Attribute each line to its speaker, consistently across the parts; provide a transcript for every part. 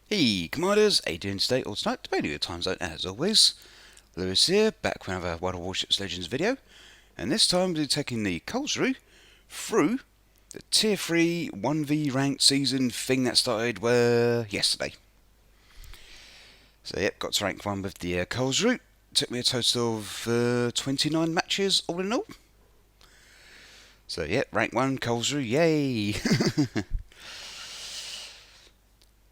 Speaker 1: Hey Commanders, how you doing today or tonight, depending on your time zone as always. Lewis here, back with another World of Warships Legends video, and this time we're taking the Karlsruhe through the Tier 3 1v ranked season thing that started yesterday. So yep, got to rank 1 with the Karlsruhe. Took me a total of 29 matches all in all. So yep, rank 1 Karlsruhe, yay!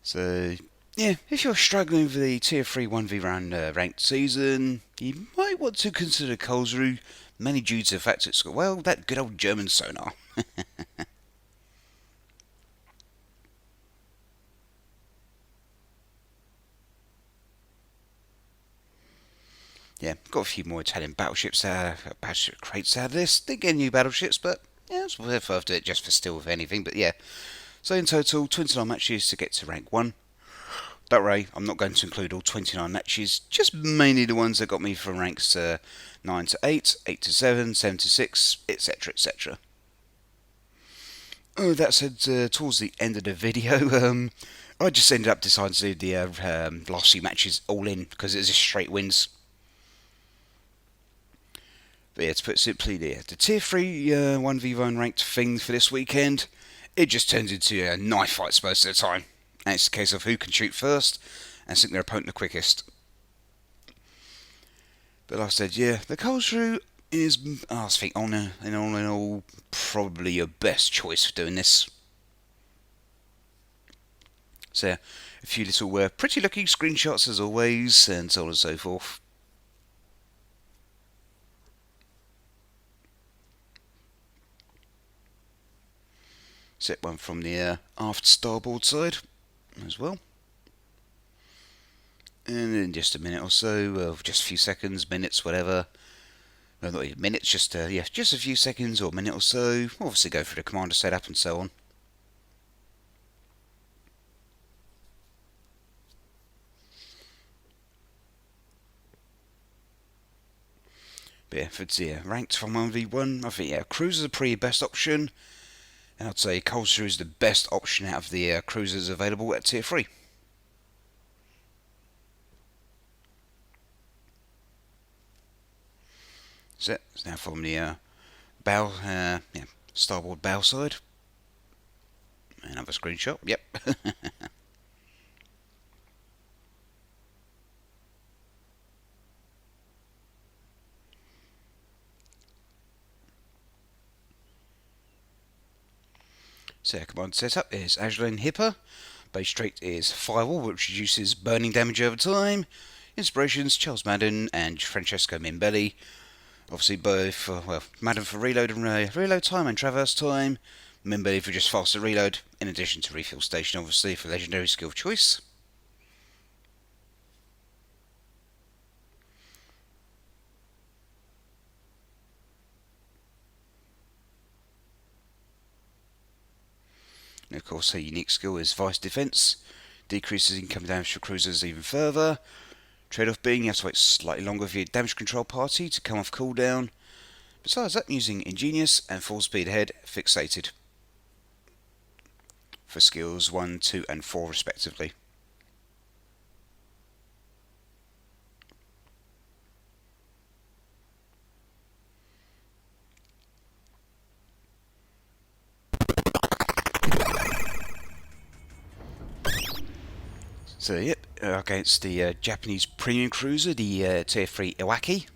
Speaker 1: So, yeah, if you're struggling with the Tier 3 1v round ranked season, you might want to consider Karlsruhe, mainly due to the fact it's got, well, that good old German sonar. Yeah, got a few more Italian battleships battleship crates out of this. Didn't get new battleships, but yeah, it's worth it just for still with anything. But yeah, so in total, 29 matches to get to rank 1. Don't worry, I'm not going to include all 29 matches, just mainly the ones that got me from ranks 9 to 8, 8 to 7, 7 to 6, etc, etc. Oh, that said, towards the end of the video, I just ended up deciding to do the last few matches all in, because it's just straight wins. But yeah, to put it simply, the Tier 3 1v1 ranked thing for this weekend, it just turns into knife fights most of the time. And it's a case of who can shoot first and sink their opponent the quickest. But like I said, yeah, the Karlsruhe is, I think, all in all, probably your best choice for doing this. So yeah, a few little pretty looking screenshots as always, and so on and so forth. Set one from the aft starboard side as well. And in just a minute or so, just a few seconds, minutes, whatever. No, not even minutes, just yeah, just a few seconds or a minute or so. Obviously go through the commander setup and so on. But yeah, for ranked from 1v1, I think yeah, cruisers are probably the best option. And I'd say Karlsruhe is the best option out of the cruisers available at Tier 3. So it's now from the bow, starboard bow side. Another screenshot, yep. So command setup is Azulane Hipper. Base trait is Firewall, which reduces burning damage over time. Inspirations, Charles Madden and Francesco Mimbelli. Obviously both, well, Madden for reload and reload time and traverse time. Mimbelli for just faster reload, in addition to refill station, obviously, for legendary skill of choice. And of course, her unique skill is Vice Defense. Decreases incoming damage for cruisers even further. Trade-off being you have to wait slightly longer for your damage control party to come off cooldown. Besides that, using Ingenious and Full Speed Ahead fixated for skills 1, 2 and 4 respectively. So yep, against the Japanese premium cruiser, the Tier 3 Iwaki.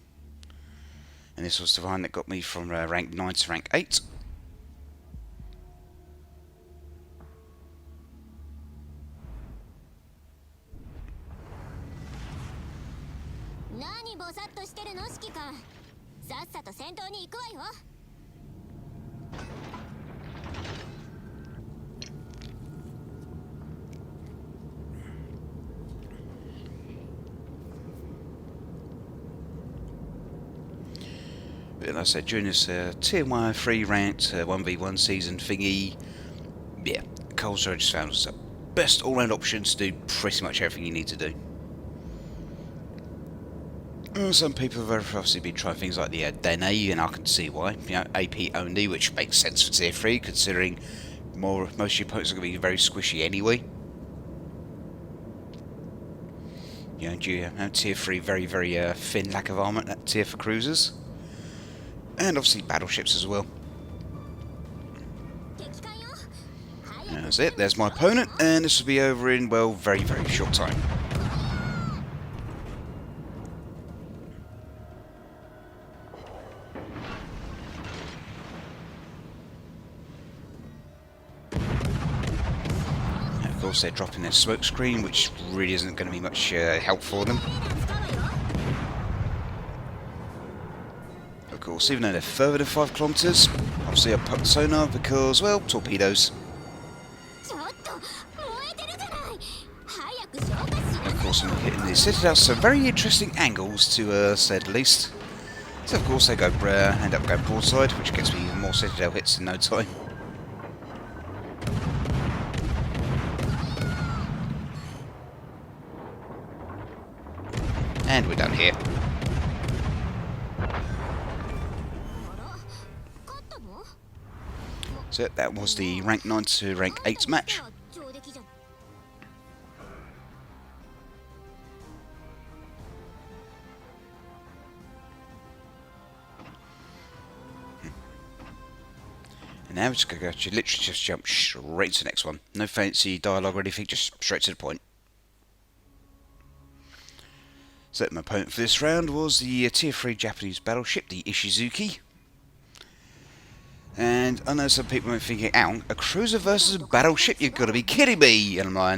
Speaker 1: And this was the one that got me from rank 9 to rank 8. But like I said, during this Tier 1 3 ranked 1v1 season thingy, yeah, Karlsruhe just found us the best all-round option to do pretty much everything you need to do. Some people have obviously been trying things like the Dene, and I can see why. You know, AP only, which makes sense for tier 3, considering most of your opponents are going to be very squishy anyway. You know, you have tier 3 very, very thin lack of armour at that tier for cruisers. And obviously battleships as well. And that's it, there's my opponent, and this will be over in, well, very, very short time. And of course they're dropping their smoke screen, which really isn't going to be much help for them. Of course, even though they're further than 5 kilometres, obviously I've put sonar because, well, torpedoes. Of course, I'm hitting the citadel, so very interesting angles to say the least. So of course they go end up going broadside, which gets me even more citadel hits in no time. And we're done here. So that was the rank 9 to rank 8 match. And now we're just going to literally just jump straight to the next one. No fancy dialogue or anything, just straight to the point. So my opponent for this round was the tier 3 Japanese battleship, the Ishizuki. And I know some people might be thinking, ow, a cruiser versus a battleship? You've got to be kidding me! And I'm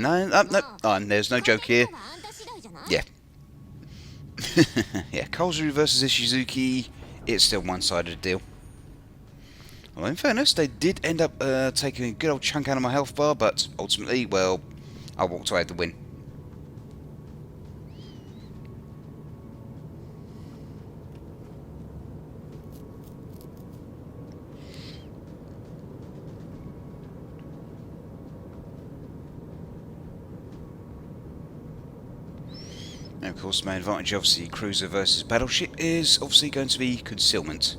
Speaker 1: like, no, there's no joke here. Yeah. Yeah, Karlsruhe versus Ishizuki, it's still one-sided deal. Well, in fairness, they did end up taking a good old chunk out of my health bar, but ultimately, well, I walked away with the win. Now, of course, the main advantage of the cruiser versus battleship is obviously going to be concealment.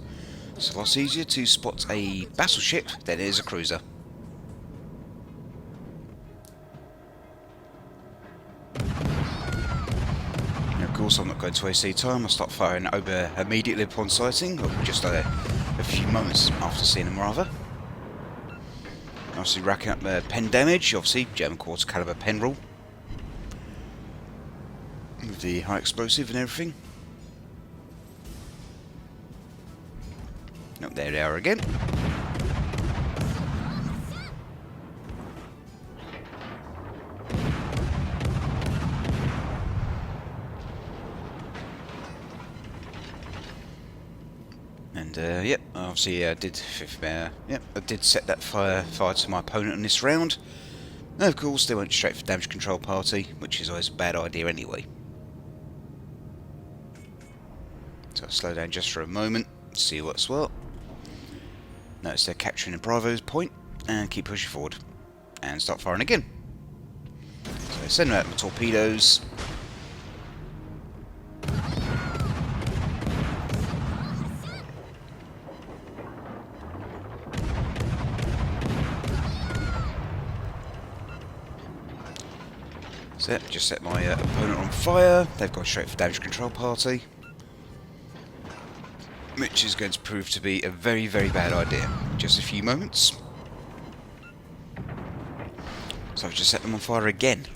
Speaker 1: It's a lot easier to spot a battleship than it is a cruiser. Now, of course, I'm not going to waste any time. I'll start firing over immediately upon sighting, or just a few moments after seeing them, rather. Obviously, racking up pen damage, obviously, German quarter caliber pen rule. With the high explosive and everything. Oh, there they are again. And yep, obviously I did set that fire to my opponent on this round. And of course they went straight for damage control party, which is always a bad idea anyway. So I'll slow down just for a moment, see what's what. Notice they're capturing the Bravo's point, and keep pushing forward. And start firing again. So send out my torpedoes. So just set my opponent on fire. They've gone straight for damage control party, which is going to prove to be a very, very bad idea. Just a few moments. So I've just set them on fire again.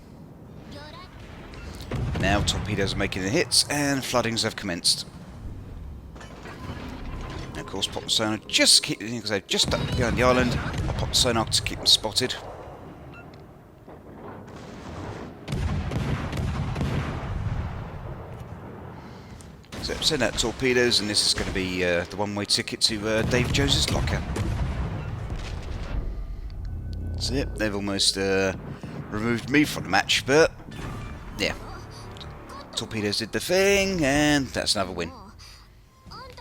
Speaker 1: Now torpedoes are making the hits and floodings have commenced. And of course pop the sonar just keep, because they're just up behind the island. I'll pop the sonar to keep them spotted. So send out torpedoes, and this is going to be the one-way ticket to Dave Jones's locker. That's it. They've almost removed me from the match, but yeah, torpedoes did the thing, and that's another win.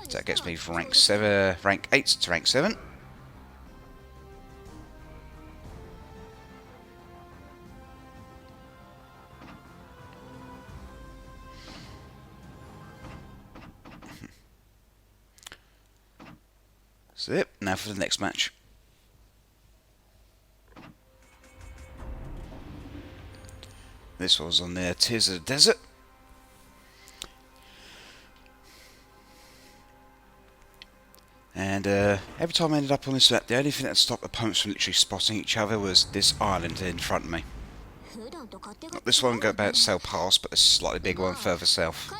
Speaker 1: So that gets me from rank 8 to rank 7. So yep, now for the next match. This was on the Tears of the Desert. And every time I ended up on this map, the only thing that stopped opponents from literally spotting each other was this island in front of me. Not this one go about to sail past, but a slightly bigger one further south.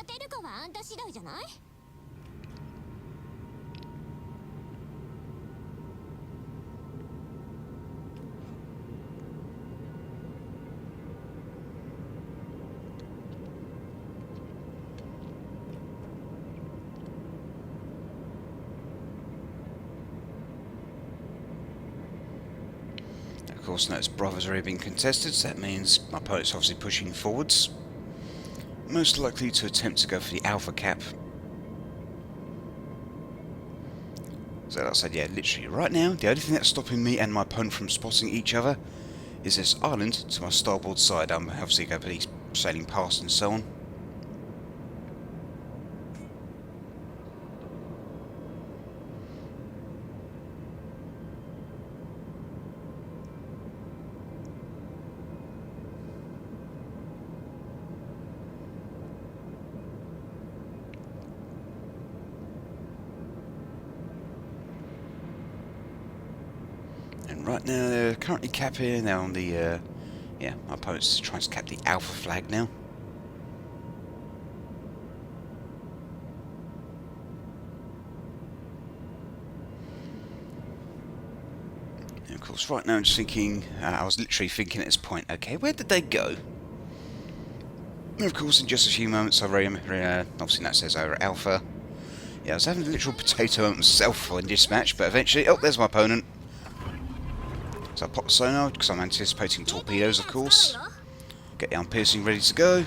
Speaker 1: Of course, notice Bravo's already been contested, so that means my opponent's obviously pushing forwards. Most likely to attempt to go for the Alpha cap. So like I said, yeah, literally right now, the only thing that's stopping me and my opponent from spotting each other is this island to my starboard side. I'm obviously going to be sailing past and so on. And right now they're currently capping. They're on the, yeah, my opponent's trying to cap the Alpha flag now. And of course, right now I'm just thinking, I was literally thinking at this point, okay, where did they go? And of course, in just a few moments, obviously that says over Alpha. Yeah, I was having a literal potato moment myself in this match, but eventually, oh, there's my opponent. So I pop the sonar, because I'm anticipating torpedoes, of course. Get the arm piercing ready to go.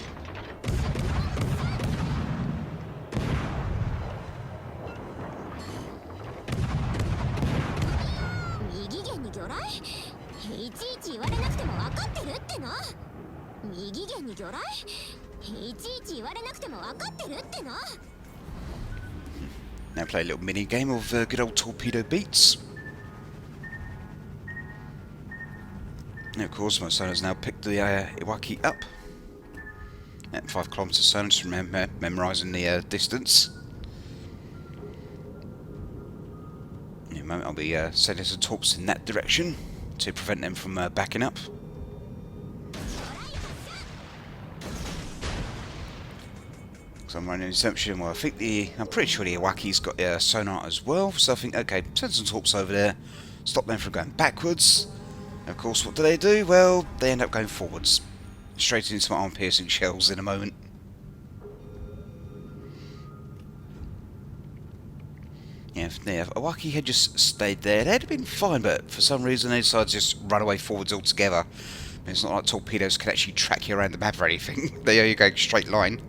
Speaker 1: Now play a little mini game of good old torpedo beats. And of course, my sonar's now picked the Iwaki up. At 5 kilometers sonar, just memorising the distance. In a moment, I'll be sending some torps in that direction to prevent them from backing up. So I'm running an assumption. Well, I think I'm pretty sure the Iwaki's got sonar as well. So I think, okay, send some torps over there, stop them from going backwards. Of course, what do? Well, they end up going forwards. Straight into my arm-piercing shells in a moment. Yeah, if Iwaki had just stayed there, they'd have been fine, but for some reason they decided to just run away forwards altogether. I mean, it's not like torpedoes can actually track you around the map or anything. They are going straight line.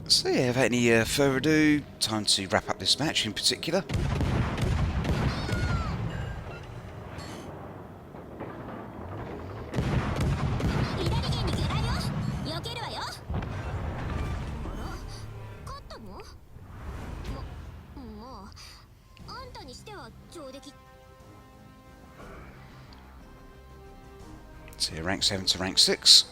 Speaker 1: So yeah, without any further ado, time to wrap up this match in particular. So rank 7 to rank 6.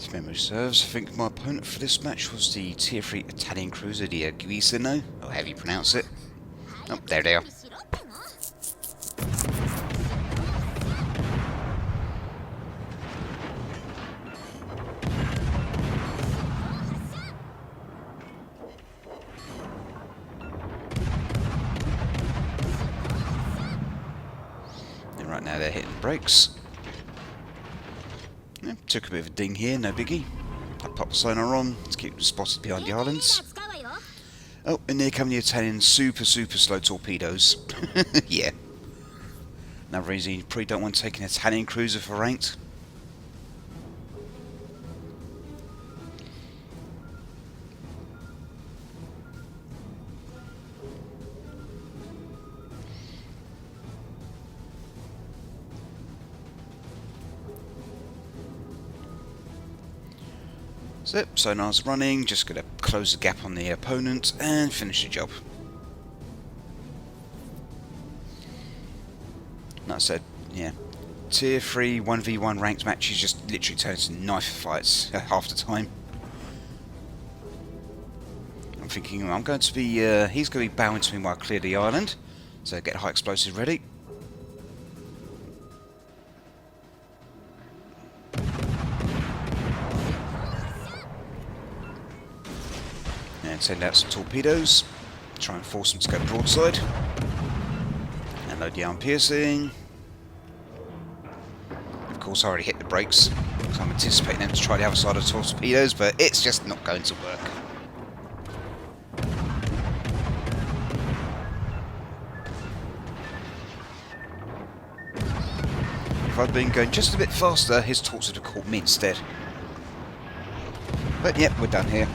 Speaker 1: If memory serves, I think my opponent for this match was the Tier 3 Italian cruiser, the Guisino, or however you pronounce it. Oh, there they are. hitting the brakes. Yeah, took a bit of a ding here, no biggie. I popped the sonar on to keep them spotted behind the islands. Oh, and here come the Italian super slow torpedoes. Yeah. Another reason you probably don't want to take an Italian cruiser for ranked. So, sonar's running, just going to close the gap on the opponent and finish the job. Like I said, yeah, tier 3 1v1 ranked matches just literally turn into knife fights half the time. I'm thinking I'm going to be, he's going to be bowing to me while I clear the island, so get high explosive ready. And send out some torpedoes, try and force them to go broadside. And load the arm piercing. Of course, I already hit the brakes, because I'm anticipating them to try the other side of the torpedoes, but it's just not going to work. If I'd been going just a bit faster, his torps would have caught me instead. But yep, we're done here.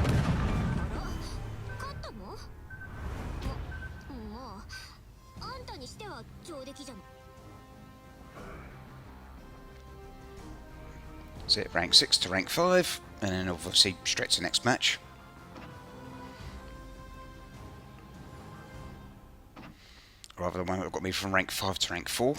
Speaker 1: So it rank 6 to rank 5, and then obviously straight to the next match. Rather the one that got me from rank 5 to rank 4.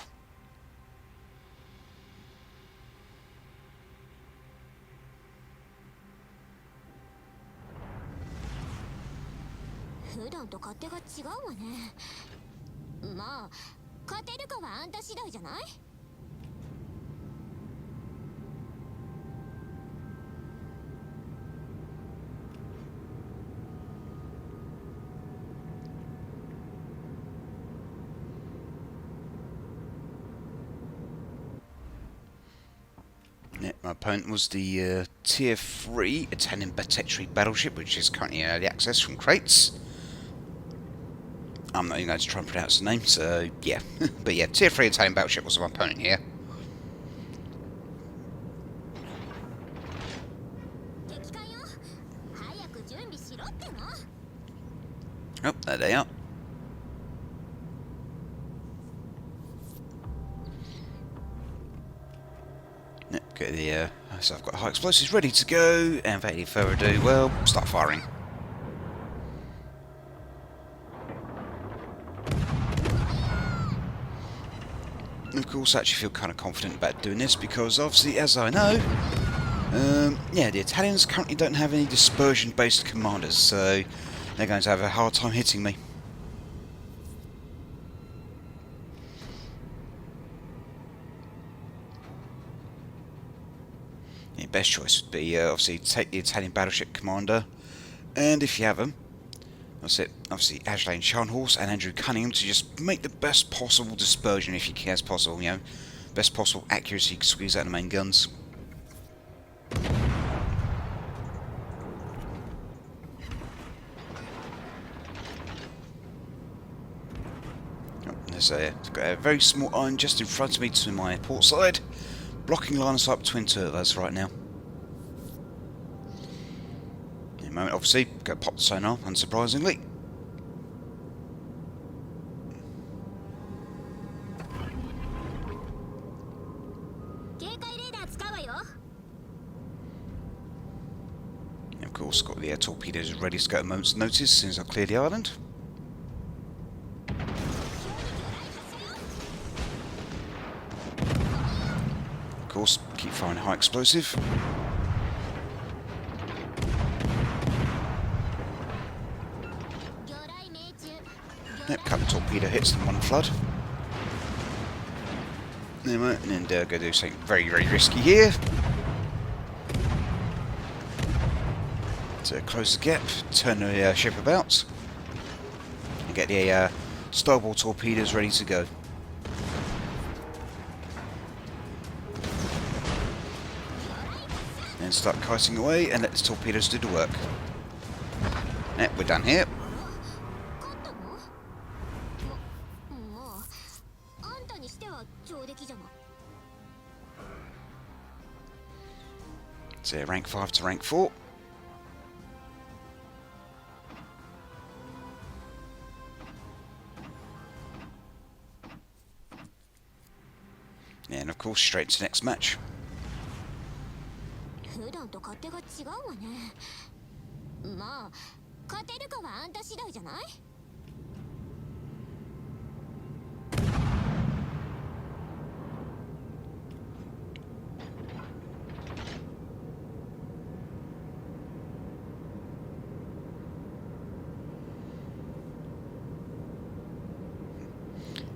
Speaker 1: Yeah, my opponent was the tier 3 Italian battleship, which is currently in early access from crates. I'm not even going to try and pronounce the name, so yeah. But yeah, tier 3 Italian battleship was my opponent here. Oh, there they are. Get the, so I've got high explosives ready to go, and without any further ado, well, start firing. And of course, I actually feel kind of confident about doing this because, obviously, as I know, yeah, the Italians currently don't have any dispersion-based commanders, so they're going to have a hard time hitting me. The best choice would be, obviously, take the Italian battleship commander, and if you have them, that's it, obviously, Ashley Scharnhorst and Andrew Cunningham to just make the best possible dispersion, if you can, as possible, you know, best possible accuracy you can squeeze out of the main guns. There's a very small island just in front of me to my port side, blocking line of sight between two of us right now. In a moment, obviously, go pop the sonar, unsurprisingly. And of course, got the torpedoes ready to go at a moment's notice as soon as I clear the island. Of course, keep firing high explosive. Yep, couple of torpedo hits in one flood. And then go do something very risky here. To close the gap, turn the ship about, and get the starboard torpedoes ready to go. Then start kiting away and let the torpedoes do the work. Yep, we're done here. So rank 5 to rank 4. And of course straight to the next match.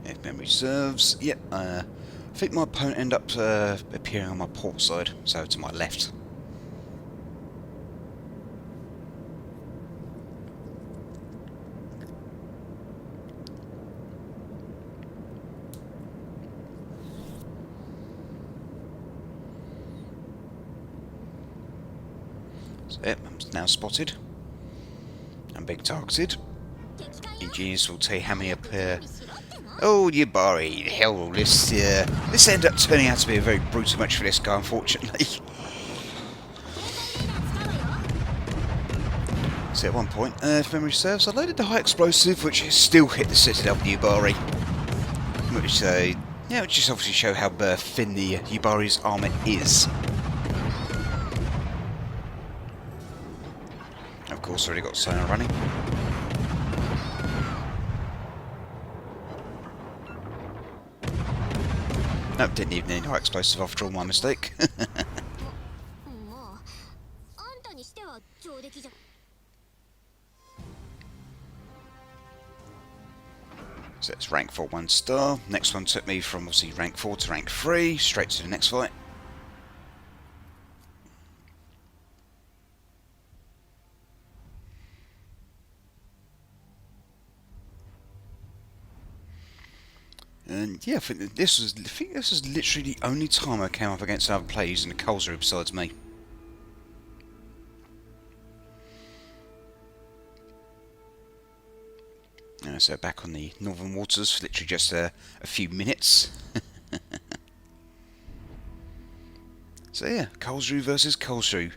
Speaker 1: If memory serves, yep, I think my opponent ended up appearing on my port side, so to my left. So, yep, I'm now spotted. I'm being targeted. Engineers will tell you how many appear. Oh, Yubari, hell, this ended up turning out to be a very brutal match for this guy, unfortunately. So at one point, if memory serves, I loaded the high explosive, which still hit the citadel of Yubari. Which, yeah, which just obviously show how thin the Yubari's armour is. Of course, already got sonar running. Nope, didn't even need high explosive after all, my mistake. So it's rank 4 1 star. Next one took me from obviously rank 4 to rank 3, straight to the next fight. And yeah, I think this was literally the only time I came up against another player using the Karlsruhe besides me. So back on the northern waters for literally just a few minutes. So yeah, Karlsruhe versus Karlsruhe.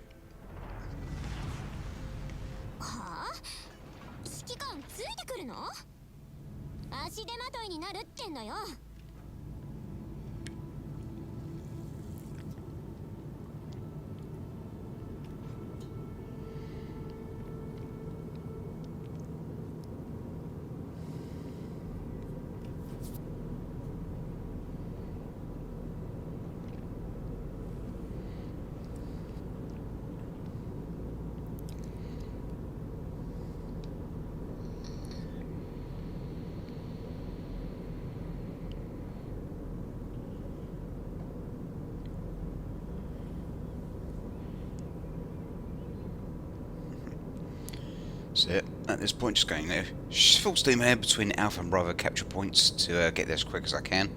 Speaker 1: So at this point, just going there, full steam ahead between Alpha and Bravo capture points to get there as quick as I can.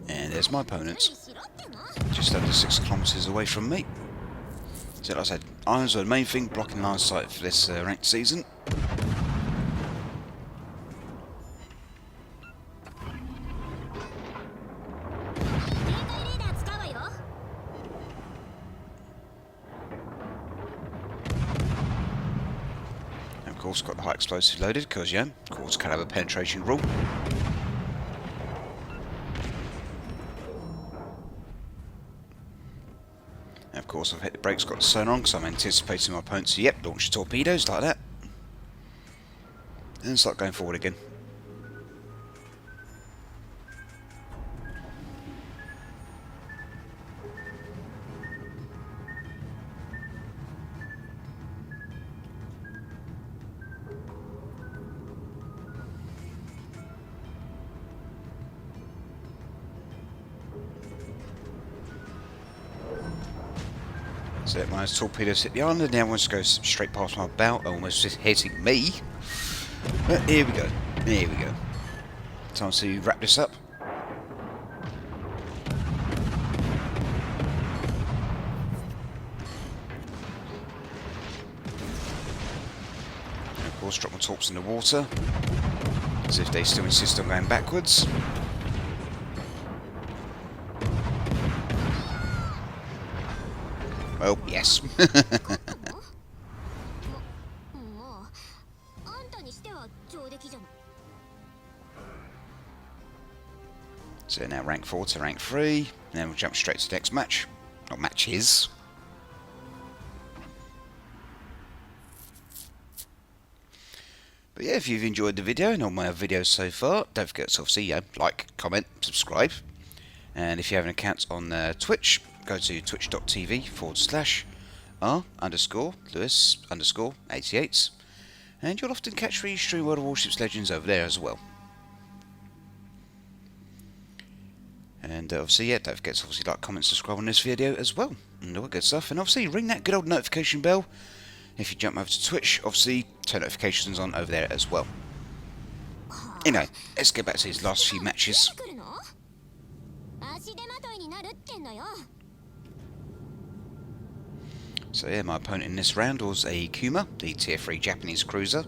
Speaker 1: And there's my opponent, just under 6 kilometres away from me. So like I said, irons are the main thing, blocking line of sight for this ranked season. And of course got the high explosive loaded, because yeah, of course can have a penetration rule. Of course I've hit the brakes, got the sonar on, because I'm anticipating my opponent to, yep, launch the torpedoes like that. And start going forward again. So my torpedoes hit the island, and the other ones go straight past my bow, almost just hitting me. But here we go. Here we go. Time to wrap this up. And of course, drop my torps in the water, as if they still insist on going backwards. Well, yes. So now rank 4 to rank 3, and then we'll jump straight to the next match. Not matches. But yeah, if you've enjoyed the video and all my videos so far, don't forget to obviously like, comment, subscribe. And if you have an account on Twitch, go to twitch.tv/r_Lewis_88, and you'll often catch me stream World of Warships Legends over there as well. And obviously, yeah, don't forget to obviously like, comment, subscribe on this video as well, and all that good stuff. And obviously, ring that good old notification bell. If you jump over to Twitch, obviously, turn notifications on over there as well. Anyway, let's get back to these last few matches. So yeah, my opponent in this round was a Kuma, the tier 3 Japanese cruiser.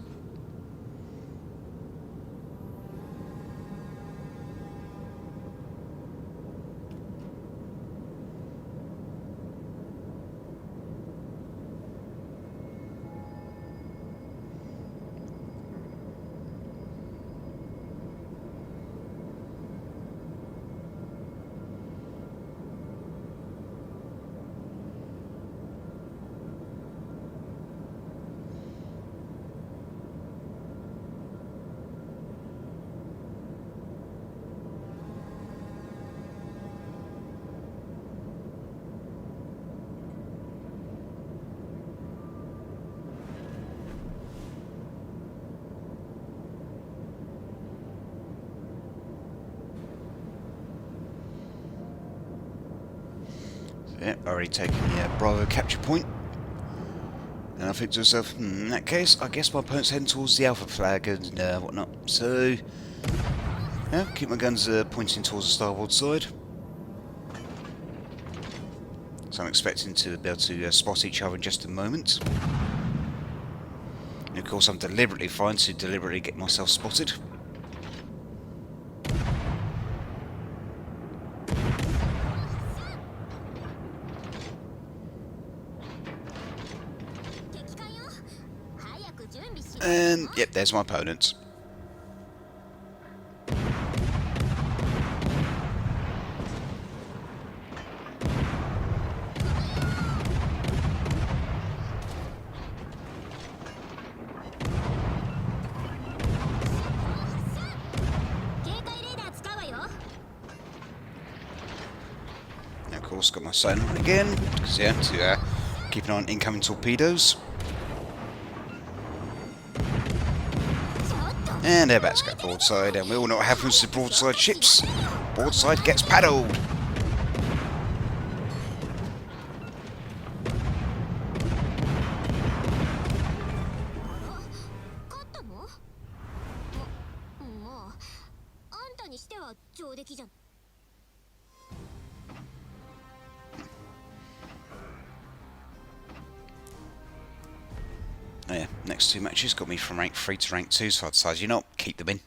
Speaker 1: Yeah, already taken the Bravo capture point. And I think to myself, in that case, I guess my opponent's heading towards the Alpha flag and whatnot. So, yeah, keep my guns pointing towards the starboard side. So I'm expecting to be able to spot each other in just a moment. And of course I'm deliberately trying to deliberately get myself spotted. And yep, there's my opponent. And of course, got my sight on again, because yeah, to keep an eye on incoming torpedoes. And they're about to go broadside, and we all know what happens to broadside ships. Broadside gets paddled. Oh yeah, next two matches got me from rank 3 to rank 2, so I decided, you know, keep them in.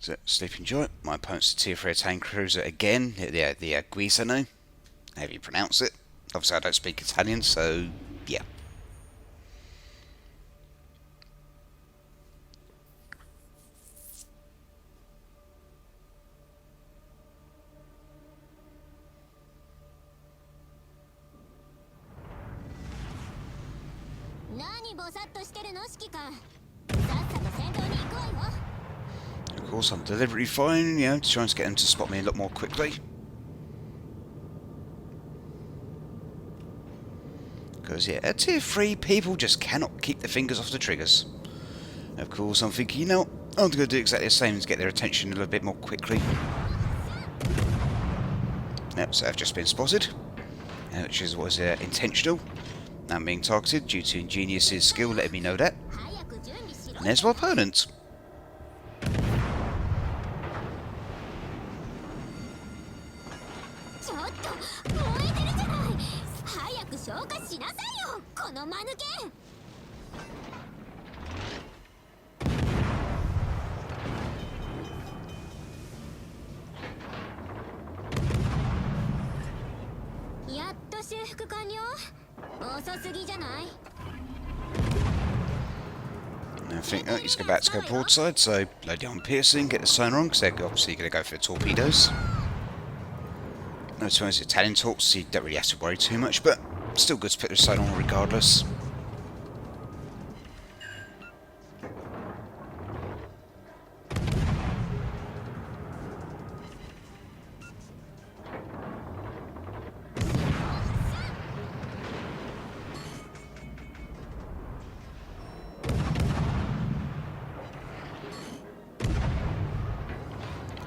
Speaker 1: So, Sleeping Giant, my opponent's a tier 3 Italian cruiser again, the Guisano, however you pronounce it. Obviously I don't speak Italian, so yeah. Of course, I'm deliberately fine, you know, trying to get them to spot me a lot more quickly. Because, yeah, at tier 3, people just cannot keep their fingers off the triggers. Of course, I'm thinking, you know, I'm going to do exactly the same to get their attention a little bit more quickly. Yep, so I've just been spotted, which was intentional. I'm being targeted due to Ingenious' skill letting me know that. And there's my opponent. I think he's about to go broadside, so load down piercing, get the sonar on, because they're obviously going to go for the torpedoes. No, to be Italian torps, so you don't really have to worry too much, but still good to put the sonar on regardless.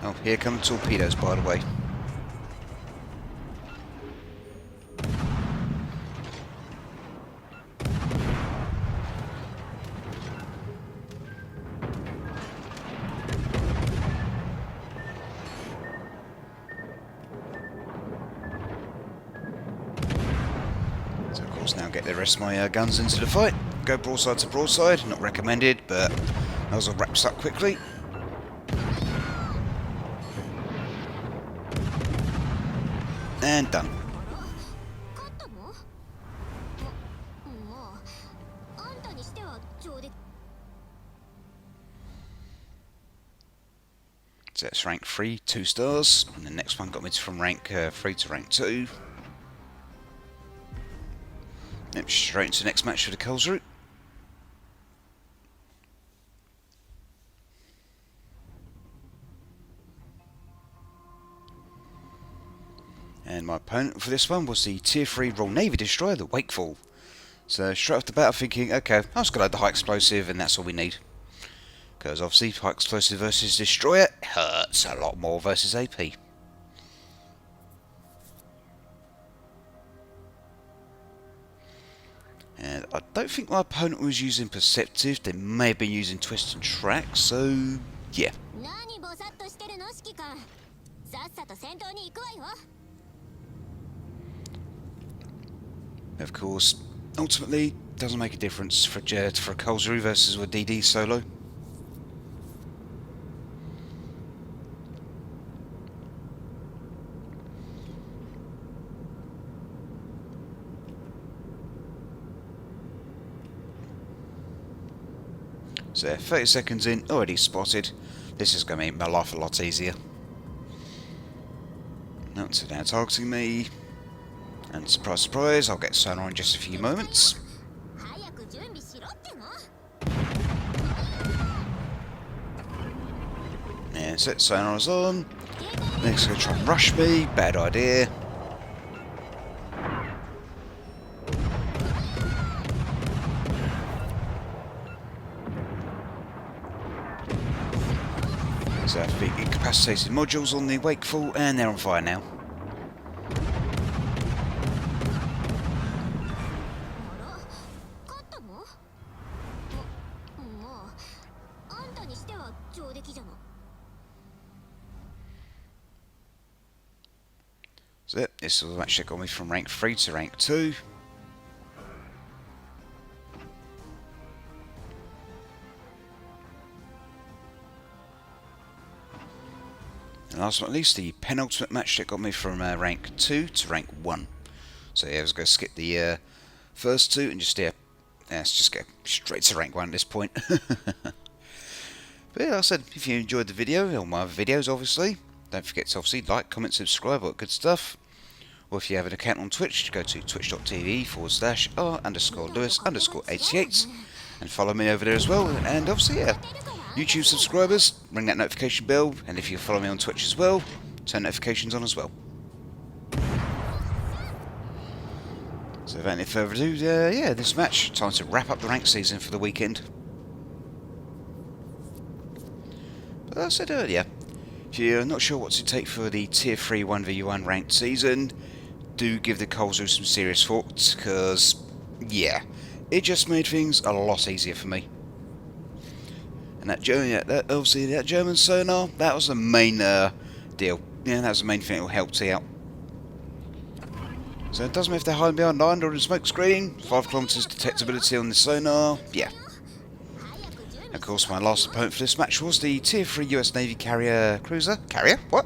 Speaker 1: Oh, here come the torpedoes, by the way. So, of course, now get the rest of my guns into the fight. Go broadside to broadside, not recommended, but those all wraps up quickly. And done. So that's rank 3, 2 stars, and the next one got me from rank 3 to rank 2. Yep, straight into the next match for the Karlsruhe. And my opponent for this one was the Tier 3 Royal Navy destroyer, the Wakeful. So straight off the bat I'm thinking, okay, I'll just load the high explosive and that's all we need. Because obviously high explosive versus destroyer hurts a lot more versus AP. And I don't think my opponent was using Perceptive, they may have been using Twist and Track, so yeah. Of course, ultimately, doesn't make a difference for a Karlsruhe versus a DD solo. So 30 seconds in, already spotted. This is going to make my life a lot easier. No, so now targeting me. And surprise, surprise, I'll get sonar in just a few moments. Yeah, set sonar's on. Next, going to try and rush me. Bad idea. So I have the incapacitated modules on the Wakeful, and they're on fire now. So this will actually got me from rank 3 to rank 2. And last but not least, the penultimate match that got me from rank 2 to rank 1. So yeah, I was going to skip the first two and just let's just go straight to rank 1 at this point. But yeah, like I said, if you enjoyed the video, or my other videos obviously, don't forget to obviously like, comment, subscribe, all that good stuff. Or if you have an account on Twitch, go to twitch.tv/r_Lewis_88 and follow me over there as well. And obviously, yeah, YouTube subscribers, ring that notification bell, and if you follow me on Twitch as well, turn notifications on as well. So without any further ado, yeah, this match, time to wrap up the rank season for the weekend. as I said earlier, if you're not sure what to take for the Tier 3 1v1 ranked season, do give the Karlsruhe some serious thought, because, yeah, it just made things a lot easier for me. And obviously that German sonar, that was the main deal. Yeah, that was the main thing that helped out. So it doesn't matter if they're hiding behind land or in smoke screen. 5 kilometers detectability on the sonar. Yeah. Of course, my last opponent for this match was the Tier 3 US Navy cruiser. Carrier? What?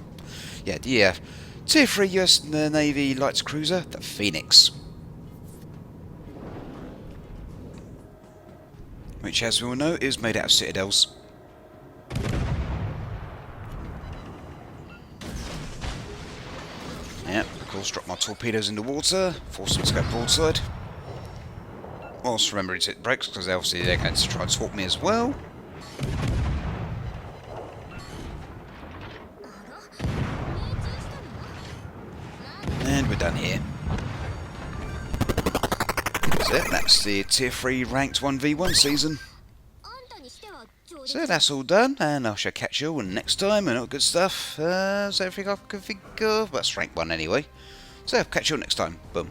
Speaker 1: Yeah, the Tier 3 US Navy light cruiser, the Phoenix. Which, as we all know, is made out of citadels. Yep, of course, drop my torpedoes in the water, force them to go broadside. Whilst remembering to hit brakes, because obviously they're going to try and swap me as well. And we're done here. So that's the Tier 3 ranked 1v1 season. So that's all done, and I shall catch you all next time, and all good stuff. Is everything I can think of? Well, that's rank 1 anyway. So catch you all next time. Boom.